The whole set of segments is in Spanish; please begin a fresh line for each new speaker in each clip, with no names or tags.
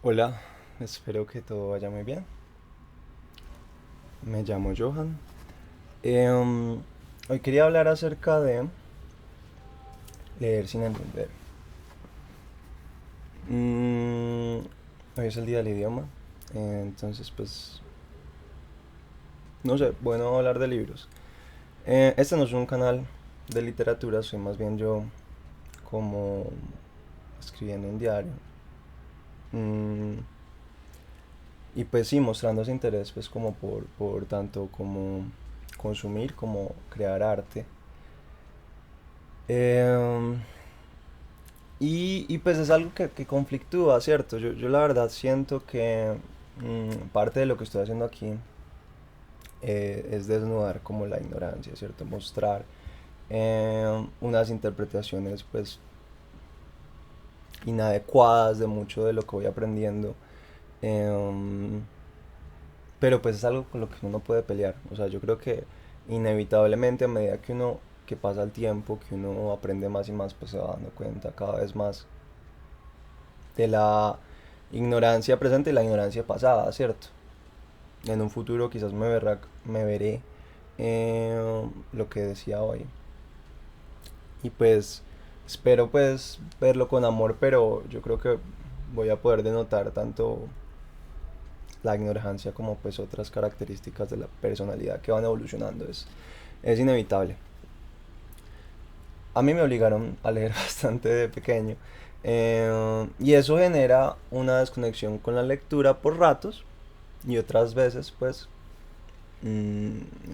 Hola, espero que todo vaya muy bien. Me llamo Johan. Em, Hoy quería hablar acerca de leer sin entender. Mm, Hoy es el día del idioma, entonces pues, no sé, bueno hablar de libros. Este no es un canal de literatura, soy más bien yo como escribiendo un diario. Mm, y pues sí, mostrando ese interés pues como por tanto como consumir como crear arte. Em, y pues es algo que conflictúa, ¿cierto? Yo la verdad siento que parte de lo que estoy haciendo aquí es desnudar como la ignorancia, ¿cierto? Mostrar unas interpretaciones pues inadecuadas de mucho de lo que voy aprendiendo. em, pero pues es algo con lo que uno puede pelear. O sea, yo creo que inevitablemente a medida que pasa el tiempo, que uno aprende más y más, pues se va dando cuenta cada vez más de la ignorancia presente y la ignorancia pasada, ¿cierto? En un futuro quizás me veré lo que decía hoy. Y pues espero pues verlo con amor, pero yo creo que voy a poder denotar tanto la ignorancia como pues otras características de la personalidad que van evolucionando. Es inevitable. A mí me obligaron a leer bastante de pequeño. Y eso genera una desconexión con la lectura por ratos y otras veces pues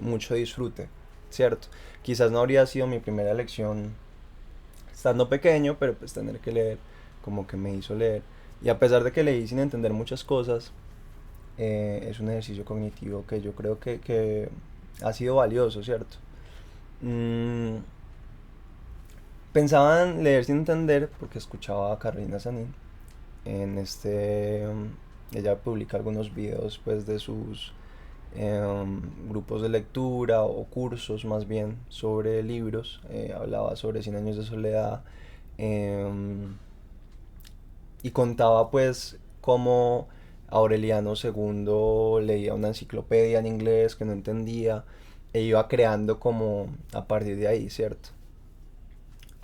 mucho disfrute, ¿cierto? Quizás no habría sido mi primera lección estando pequeño, pero pues tener que leer como que me hizo leer. Y a pesar de que leí sin entender muchas cosas, es un ejercicio cognitivo que yo creo que ha sido valioso, ¿cierto? Mm, Pensaba en leer sin entender porque escuchaba a Carolina Sanín en ella publica algunos videos pues de sus grupos de lectura o cursos más bien sobre libros. Hablaba sobre Cien años de soledad, em, y contaba pues cómo Aureliano segundo leía una enciclopedia en inglés que no entendía e iba creando como a partir de ahí, ¿cierto?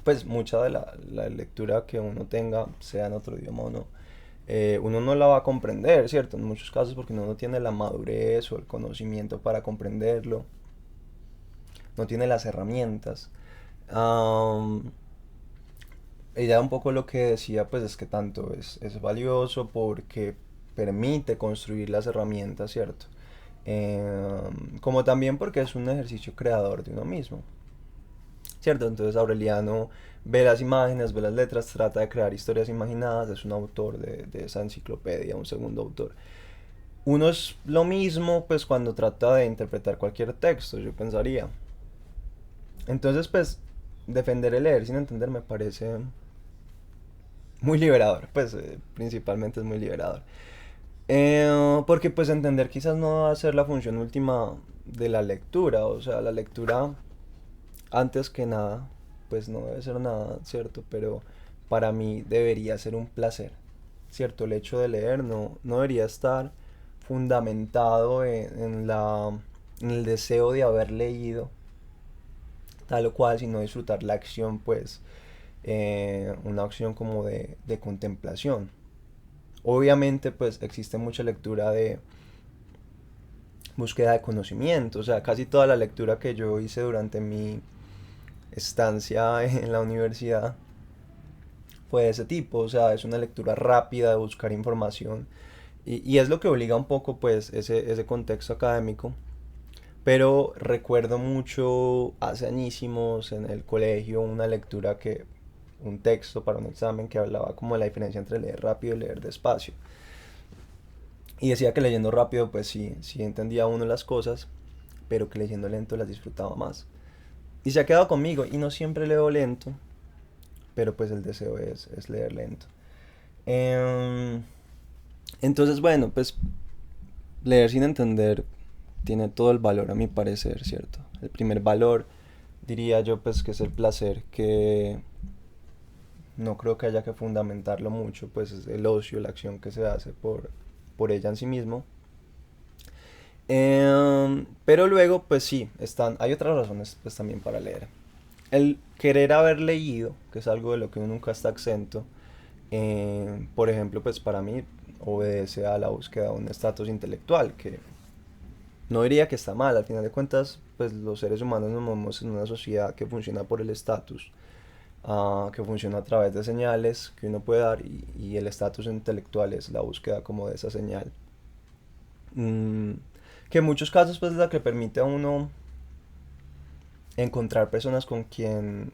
Pues mucha de la lectura que uno tenga, sea en otro idioma o no, uno no la va a comprender, ¿cierto? En muchos casos porque uno no tiene la madurez o el conocimiento para comprenderlo, no tiene las herramientas. Am, Ella un poco lo que decía pues es que tanto es valioso porque permite construir las herramientas, ¿cierto? Como también porque es un ejercicio creador de uno mismo. ¿Cierto? Entonces Aureliano ve las imágenes, ve las letras, trata de crear historias imaginadas, es un autor de esa enciclopedia, un segundo autor. Uno es lo mismo pues cuando trata de interpretar cualquier texto, yo pensaría. Entonces pues defender el leer sin entender me parece muy liberador, pues principalmente es muy liberador. Porque pues entender quizás no va a ser la función última de la lectura, o sea, la lectura antes que nada, pues no debe ser nada, ¿cierto? Pero para mí debería ser un placer, ¿cierto? El hecho de leer no debería estar fundamentado en el deseo de haber leído tal o cual, sino disfrutar la acción, pues una acción como de contemplación. Obviamente, pues existe mucha lectura de búsqueda de conocimiento, o sea, casi toda la lectura que yo hice durante mi estancia en la universidad fue de ese tipo, o sea, es una lectura rápida de buscar información y es lo que obliga un poco pues ese contexto académico, pero recuerdo mucho hace añísimos en el colegio una lectura un texto para un examen que hablaba como de la diferencia entre leer rápido y leer despacio. Y decía que leyendo rápido pues sí entendía uno las cosas, pero que leyendo lento las disfrutaba más. Y se ha quedado conmigo y no siempre leo lento, pero pues el deseo es leer lento. Em, entonces, bueno, pues leer sin entender tiene todo el valor a mi parecer, ¿cierto? El primer valor diría yo pues que es el placer que no creo que haya que fundamentarlo mucho, pues es el ocio, la acción que se hace por ella en sí mismo. Pero luego, pues sí, hay otras razones pues también para leer. El querer haber leído, que es algo de lo que uno nunca está exento, por ejemplo, pues para mí obedece a la búsqueda de un estatus intelectual, que no diría que está mal, al final de cuentas, pues los seres humanos nos movemos en una sociedad que funciona por el estatus, que funciona a través de señales que uno puede dar y el estatus intelectual es la búsqueda como de esa señal. Mm, que en muchos casos pues es la que permite a uno encontrar personas con quienes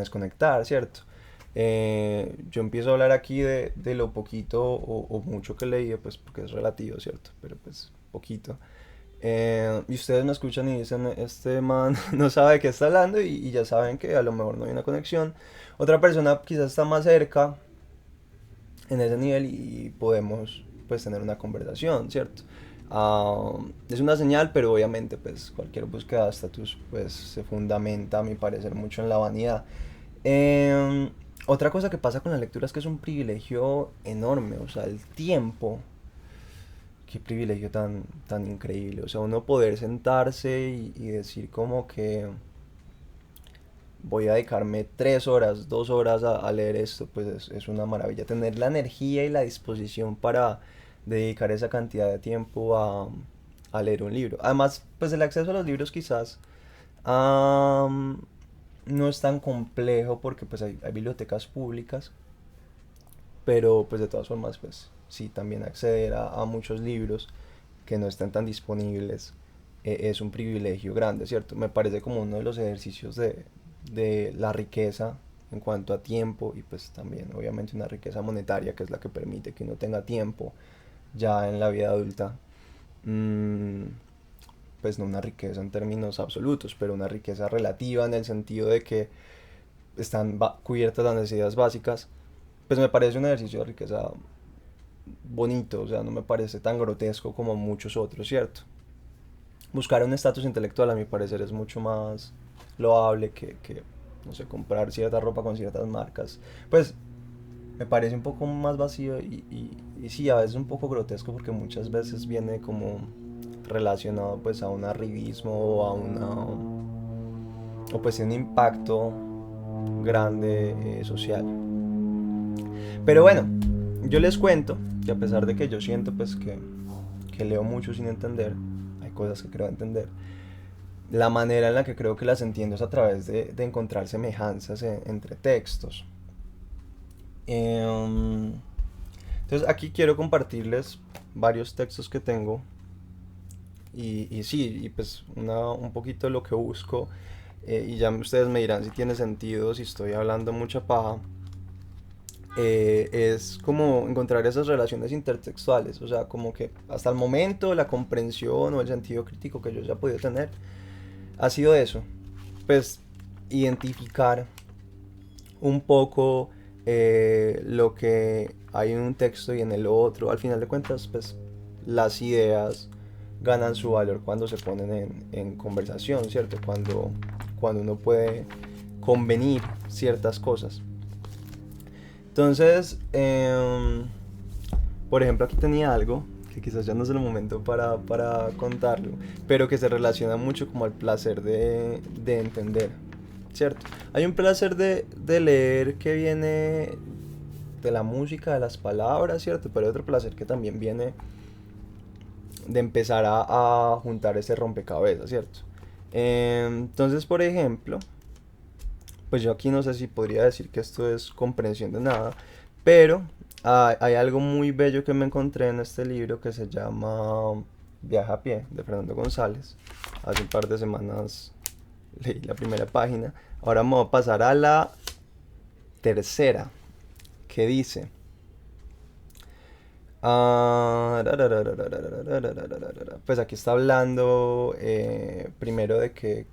conectar, ¿cierto? Yo empiezo a hablar aquí de lo poquito o mucho que leí, pues porque es relativo, ¿cierto? Pero pues poquito. Y ustedes me escuchan y dicen, este man no sabe de qué está hablando y ya saben que a lo mejor no hay una conexión. Otra persona quizás está más cerca en ese nivel y podemos pues tener una conversación, ¿cierto? Es una señal, pero obviamente pues cualquier búsqueda de estatus pues se fundamenta a mi parecer mucho en la vanidad. Em, Otra cosa que pasa con la lectura es que es un privilegio enorme, o sea, el tiempo, qué privilegio tan increíble, o sea, uno poder sentarse y decir como que voy a dedicarme 3 horas, 2 horas a leer esto, pues es una maravilla. Tener la energía y la disposición para dedicar esa cantidad de tiempo a leer un libro. Además, pues el acceso a los libros quizás am, no es tan complejo porque pues hay bibliotecas públicas, pero pues de todas formas, pues sí, también acceder a muchos libros que no estén tan disponibles es un privilegio grande, ¿cierto? Me parece como uno de los ejercicios de la riqueza en cuanto a tiempo y pues también obviamente una riqueza monetaria que es la que permite que uno tenga tiempo ya en la vida adulta. Mm, pues no una riqueza en términos absolutos, pero una riqueza relativa en el sentido de que están cubiertas las necesidades básicas, pues me parece un ejercicio de riqueza bonito, o sea, no me parece tan grotesco como muchos otros, ¿cierto? Buscar un estatus intelectual a mi parecer es mucho más loable que, no sé, comprar cierta ropa con ciertas marcas. Pues me parece un poco más vacío y sí, a veces un poco grotesco porque muchas veces viene como relacionado pues a un arribismo o a o pues un impacto grande social. Pero bueno, yo les cuento que a pesar de que yo siento pues que leo mucho sin entender, hay cosas que creo entender. La manera en la que creo que las entiendo es a través de encontrar semejanzas entre textos. Em, entonces aquí quiero compartirles varios textos que tengo y sí, y pues un poquito lo que busco y ya ustedes me dirán si tiene sentido, si estoy hablando mucha paja. Es como encontrar esas relaciones intertextuales, o sea, como que hasta el momento la comprensión o el sentido crítico que yo ya he podido tener ha sido eso, pues identificar un poco lo que hay en un texto y en el otro. Al final de cuentas, pues las ideas ganan su valor cuando se ponen en conversación, ¿cierto? Cuando uno puede convenir ciertas cosas. Entonces, por ejemplo, aquí tenía algo que quizás ya no es el momento para contarlo, pero que se relaciona mucho como al placer de entender, ¿cierto? Hay un placer de leer que viene de la música, de las palabras, ¿cierto? Pero hay otro placer que también viene de empezar a juntar ese rompecabezas, ¿cierto? Entonces, por ejemplo, pues yo aquí no sé si podría decir que esto es comprensión de nada, pero hay algo muy bello que me encontré en este libro que se llama Viaje a pie, de Fernando González. Hace un par de semanas leí la primera página. Ahora me voy a pasar a la tercera, que dice... pues aquí está hablando primero de que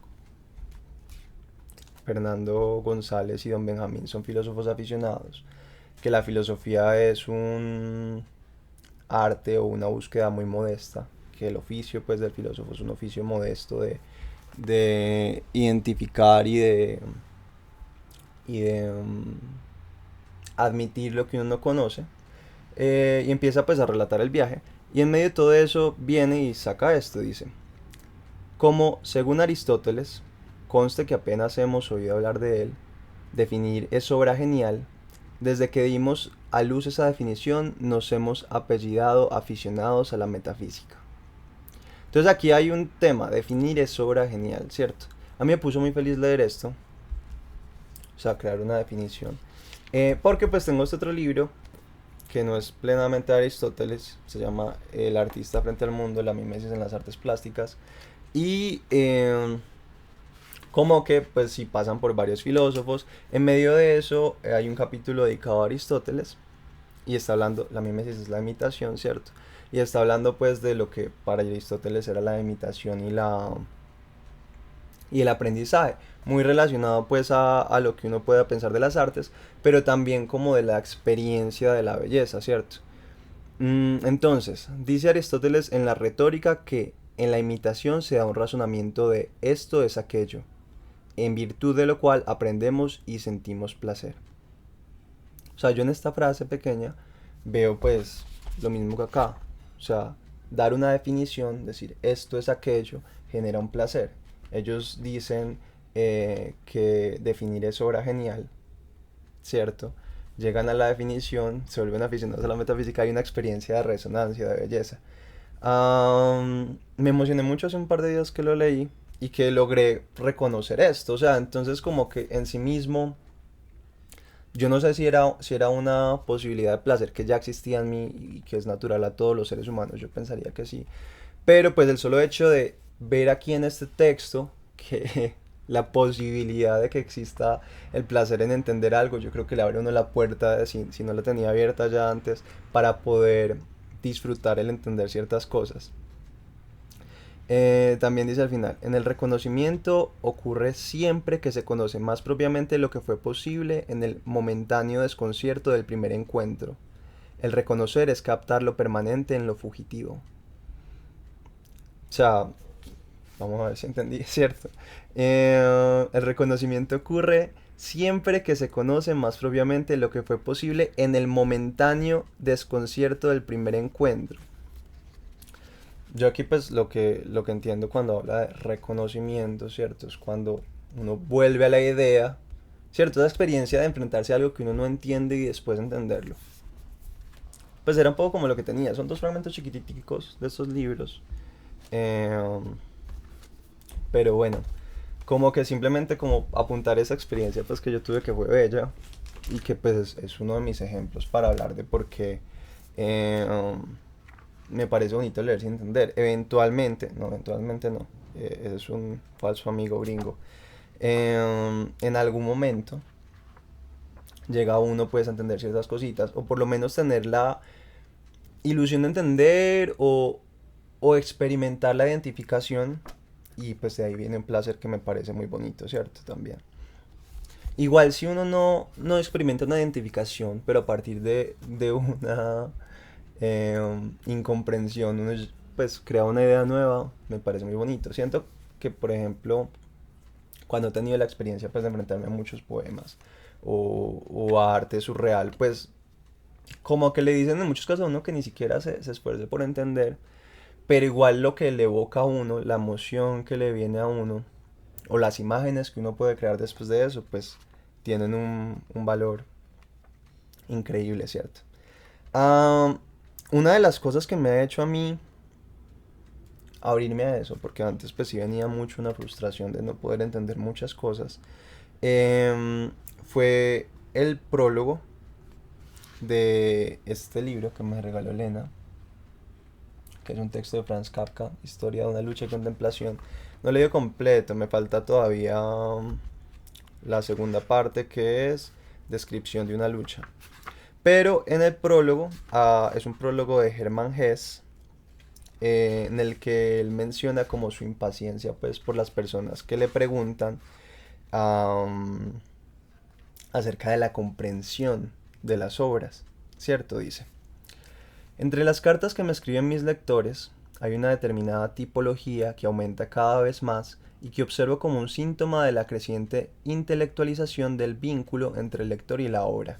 Fernando González y Don Benjamín son filósofos aficionados, que la filosofía es un arte o una búsqueda muy modesta, que el oficio pues del filósofo es un oficio modesto de identificar y y de admitir lo que uno no conoce. Y empieza pues a relatar el viaje. Y en medio de todo eso viene y saca esto, dice: como según Aristóteles, conste que apenas hemos oído hablar de él, definir es obra genial. Desde que dimos a luz esa definición, nos hemos apellidado aficionados a la metafísica. Entonces aquí hay un tema: definir es obra genial, ¿cierto? A mí me puso muy feliz leer esto, o sea, crear una definición. Porque pues tengo este otro libro que no es plenamente de Aristóteles, se llama El artista frente al mundo, la mimesis en las artes plásticas. Y como que pues sí pasan por varios filósofos. En medio de eso hay un capítulo dedicado a Aristóteles y está hablando, la mimesis es la imitación, ¿cierto? Y está hablando pues de lo que para Aristóteles era la imitación y el aprendizaje, muy relacionado pues a lo que uno pueda pensar de las artes, pero también como de la experiencia de la belleza, ¿cierto? Entonces, dice Aristóteles en la retórica que en la imitación se da un razonamiento de esto es aquello, en virtud de lo cual aprendemos y sentimos placer. O sea, yo en esta frase pequeña veo pues lo mismo que acá. O sea, dar una definición, decir esto es aquello, genera un placer. Ellos dicen que definir es obra genial, ¿cierto? Llegan a la definición, se vuelven aficionados a la metafísica, hay una experiencia de resonancia, de belleza. Me emocioné mucho hace un par de días que lo leí y que logré reconocer esto. O sea, entonces como que en sí mismo, yo no sé si era una posibilidad de placer que ya existía en mí y que es natural a todos los seres humanos. Yo pensaría que sí. Pero pues el solo hecho de ver aquí en este texto que la posibilidad de que exista el placer en entender algo, yo creo que le abre a uno la puerta, si no la tenía abierta ya antes, para poder disfrutar el entender ciertas cosas. También dice al final: en el reconocimiento ocurre siempre que se conoce más propiamente lo que fue posible en el momentáneo desconcierto del primer encuentro. El reconocer es captar lo permanente en lo fugitivo. O sea, vamos a ver si entendí, ¿cierto? El reconocimiento ocurre siempre que se conoce más propiamente lo que fue posible en el momentáneo desconcierto del primer encuentro. Yo aquí pues lo que entiendo cuando habla de reconocimiento, ¿cierto? Es cuando uno vuelve a la idea, ¿cierto? Esa experiencia de enfrentarse a algo que uno no entiende y después entenderlo. Pues era un poco como lo que tenía. Son dos fragmentos chiquiticos de estos libros. Eh, pero bueno, como que simplemente como apuntar esa experiencia pues que yo tuve, que fue bella y que pues es uno de mis ejemplos para hablar de por qué eh, me parece bonito leer sin entender. Eventualmente no, es un falso amigo gringo. En algún momento llega uno pues a entender ciertas cositas, o por lo menos tener la ilusión de entender o experimentar la identificación, y pues de ahí viene un placer que me parece muy bonito, ¿cierto? También. Igual si uno no experimenta una identificación, pero a partir de una incomprensión, uno pues crea una idea nueva, me parece muy bonito. Siento que, por ejemplo, cuando he tenido la experiencia pues de enfrentarme a muchos poemas o a arte surreal, pues como que le dicen en muchos casos a uno que ni siquiera se esfuerce por entender, pero igual lo que le evoca a uno, la emoción que le viene a uno, o las imágenes que uno puede crear después de eso, pues tienen un valor increíble, ¿cierto? Ah, una de las cosas que me ha hecho a mí abrirme a eso, porque antes pues sí venía mucho una frustración de no poder entender muchas cosas, fue el prólogo de este libro que me regaló Elena, que es un texto de Franz Kafka, Historia de una lucha y contemplación. No lo he leído completo, me falta todavía la segunda parte, que es Descripción de una lucha. Pero en el prólogo, es un prólogo de Hermann Hesse, en el que él menciona como su impaciencia pues por las personas que le preguntan am, acerca de la comprensión de las obras, ¿cierto? Dice: entre las cartas que me escriben mis lectores, hay una determinada tipología que aumenta cada vez más y que observo como un síntoma de la creciente intelectualización del vínculo entre el lector y la obra.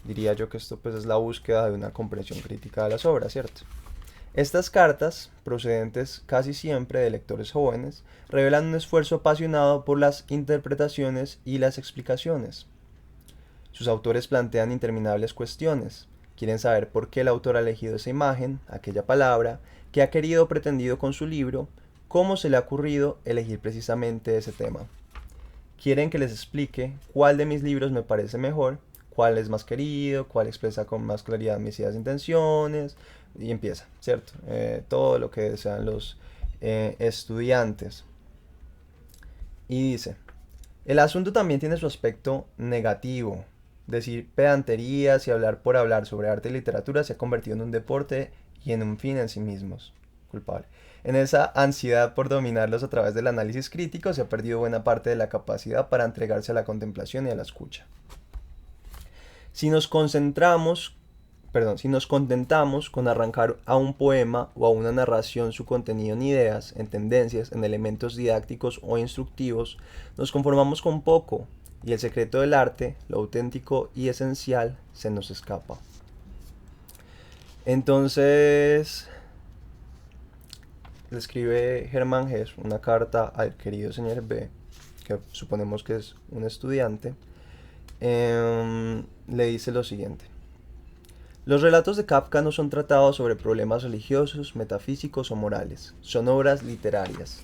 Diría yo que esto pues es la búsqueda de una comprensión crítica de las obras, ¿cierto? Estas cartas, procedentes casi siempre de lectores jóvenes, revelan un esfuerzo apasionado por las interpretaciones y las explicaciones. Sus autores plantean interminables cuestiones. Quieren saber por qué el autor ha elegido esa imagen, aquella palabra, qué ha querido o pretendido con su libro, cómo se le ha ocurrido elegir precisamente ese tema. Quieren que les explique cuál de mis libros me parece mejor, cuál es más querido, cuál expresa con más claridad mis ideas e intenciones, y empieza, ¿cierto? Todo lo que desean los estudiantes. Y dice, el asunto también tiene su aspecto negativo. Decir pedanterías y hablar por hablar sobre arte y literatura se ha convertido en un deporte y en un fin en sí mismos. Culpable. En esa ansiedad por dominarlos a través del análisis crítico se ha perdido buena parte de la capacidad para entregarse a la contemplación y a la escucha. Si nos concentramos, si nos contentamos con arrancar a un poema o a una narración su contenido en ideas, en tendencias, en elementos didácticos o instructivos, nos conformamos con poco y el secreto del arte, lo auténtico y esencial, se nos escapa. Entonces, le escribe Germán Hesse una carta al querido señor B, que suponemos que es un estudiante. Le dice lo siguiente. Los relatos de Kafka no son tratados sobre problemas religiosos, metafísicos o morales, son obras literarias.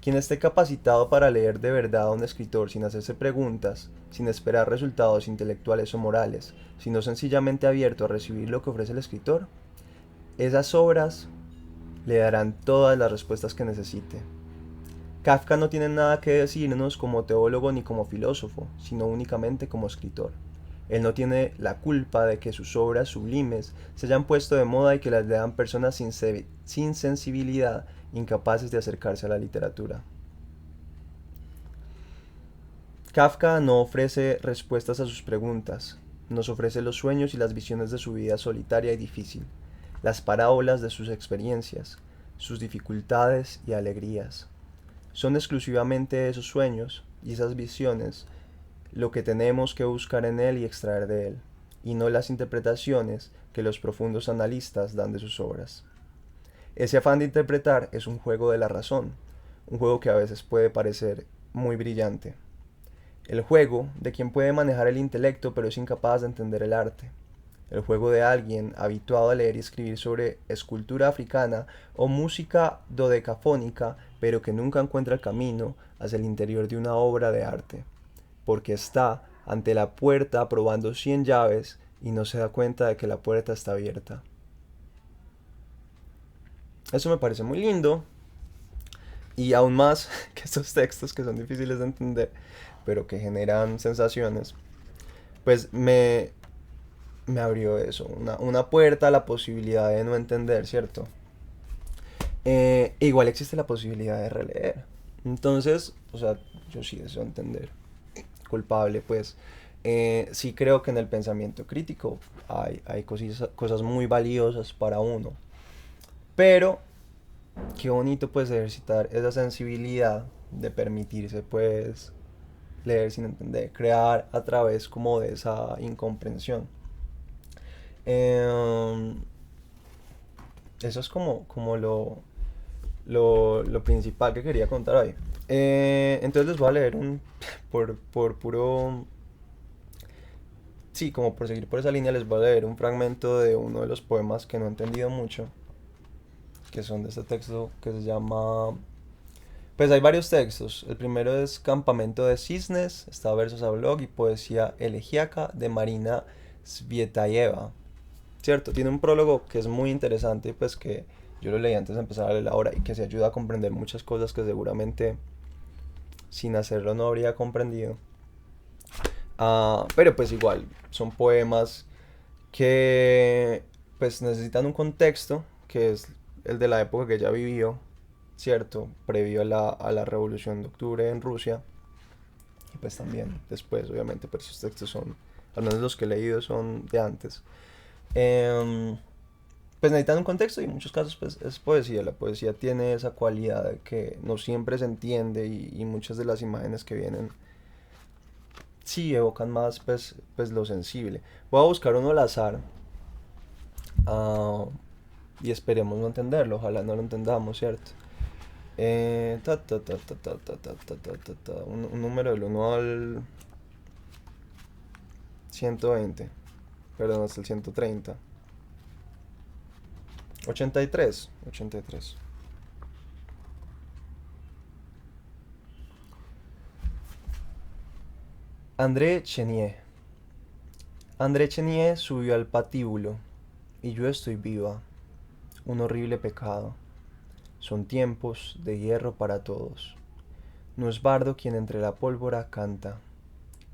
Quien esté capacitado para leer de verdad a un escritor sin hacerse preguntas, sin esperar resultados intelectuales o morales, sino sencillamente abierto a recibir lo que ofrece el escritor, esas obras le darán todas las respuestas que necesite. Kafka no tiene nada que decirnos como teólogo ni como filósofo, sino únicamente como escritor. Él no tiene la culpa de que sus obras sublimes se hayan puesto de moda y que las lean personas sin sensibilidad, incapaces de acercarse a la literatura. Kafka no ofrece respuestas a sus preguntas, nos ofrece los sueños y las visiones de su vida solitaria y difícil, las parábolas de sus experiencias, sus dificultades y alegrías. Son exclusivamente esos sueños y esas visiones lo que tenemos que buscar en él y extraer de él, y no las interpretaciones que los profundos analistas dan de sus obras. Ese afán de interpretar es un juego de la razón, un juego que a veces puede parecer muy brillante. El juego de quien puede manejar el intelecto pero es incapaz de entender el arte. El juego de alguien habituado a leer y escribir sobre escultura africana o música dodecafónica pero que nunca encuentra el camino hacia el interior de una obra de arte, porque está ante la puerta probando 100 llaves y no se da cuenta de que la puerta está abierta. Eso me parece muy lindo, y aún más que estos textos que son difíciles de entender, pero que generan sensaciones, pues me abrió eso, una puerta a la posibilidad de no entender, ¿cierto? Igual existe la posibilidad de releer. Entonces, o sea, yo sí deseo entender. Culpable, pues sí creo que en el pensamiento crítico hay cosas muy valiosas para uno. Pero qué bonito pues ejercitar esa sensibilidad de permitirse pues leer sin entender, crear a través como de esa incomprensión. Em, Eso es como lo principal que quería contar hoy. Entonces les voy a leer por puro, sí, como por seguir por esa línea, les voy a leer un fragmento de uno de los poemas que no he entendido mucho, que son de este texto que se llama, pues hay varios textos. El primero es Campamento de Cisnes, está Versos a Blog y Poesía Elegíaca de Marina Svietaeva. Cierto, tiene un prólogo que es muy interesante, pues que yo lo leí antes de empezar a leer la obra y que se ayuda a comprender muchas cosas que seguramente sin hacerlo no habría comprendido. Pero pues igual, son poemas que pues necesitan un contexto que es el de la época que ella vivió, ¿cierto? Previo a la Revolución de Octubre en Rusia. Y pues también después, obviamente, pero esos textos son, al menos los que he leído son de antes. Em, pues necesitan un contexto y en muchos casos pues es poesía. La poesía tiene esa cualidad de que no siempre se entiende y muchas de las imágenes que vienen sí evocan más pues lo sensible. Voy a buscar uno al azar, ah, y esperemos no entenderlo, ojalá no lo entendamos, ¿cierto? Un número del 1 al 120, perdón, hasta el 130. 83, 83. André Chenier. André Chenier subió al patíbulo, y yo estoy viva. Un horrible pecado. Son tiempos de hierro para todos. No es bardo quien entre la pólvora canta.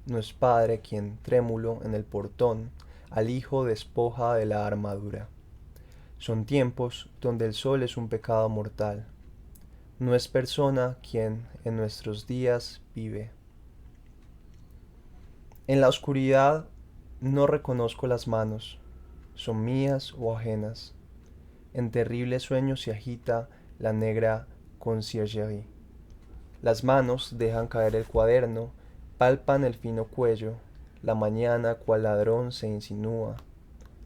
No es padre quien, trémulo en el portón, al hijo despoja de la armadura. Son tiempos donde el sol es un pecado mortal. No es persona quien en nuestros días vive. En la oscuridad no reconozco las manos, son mías o ajenas. En terrible sueño se agita la negra conciergerie. Las manos dejan caer el cuaderno, palpan el fino cuello. La mañana, cual ladrón, se insinúa.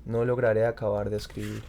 No lograré acabar de escribir.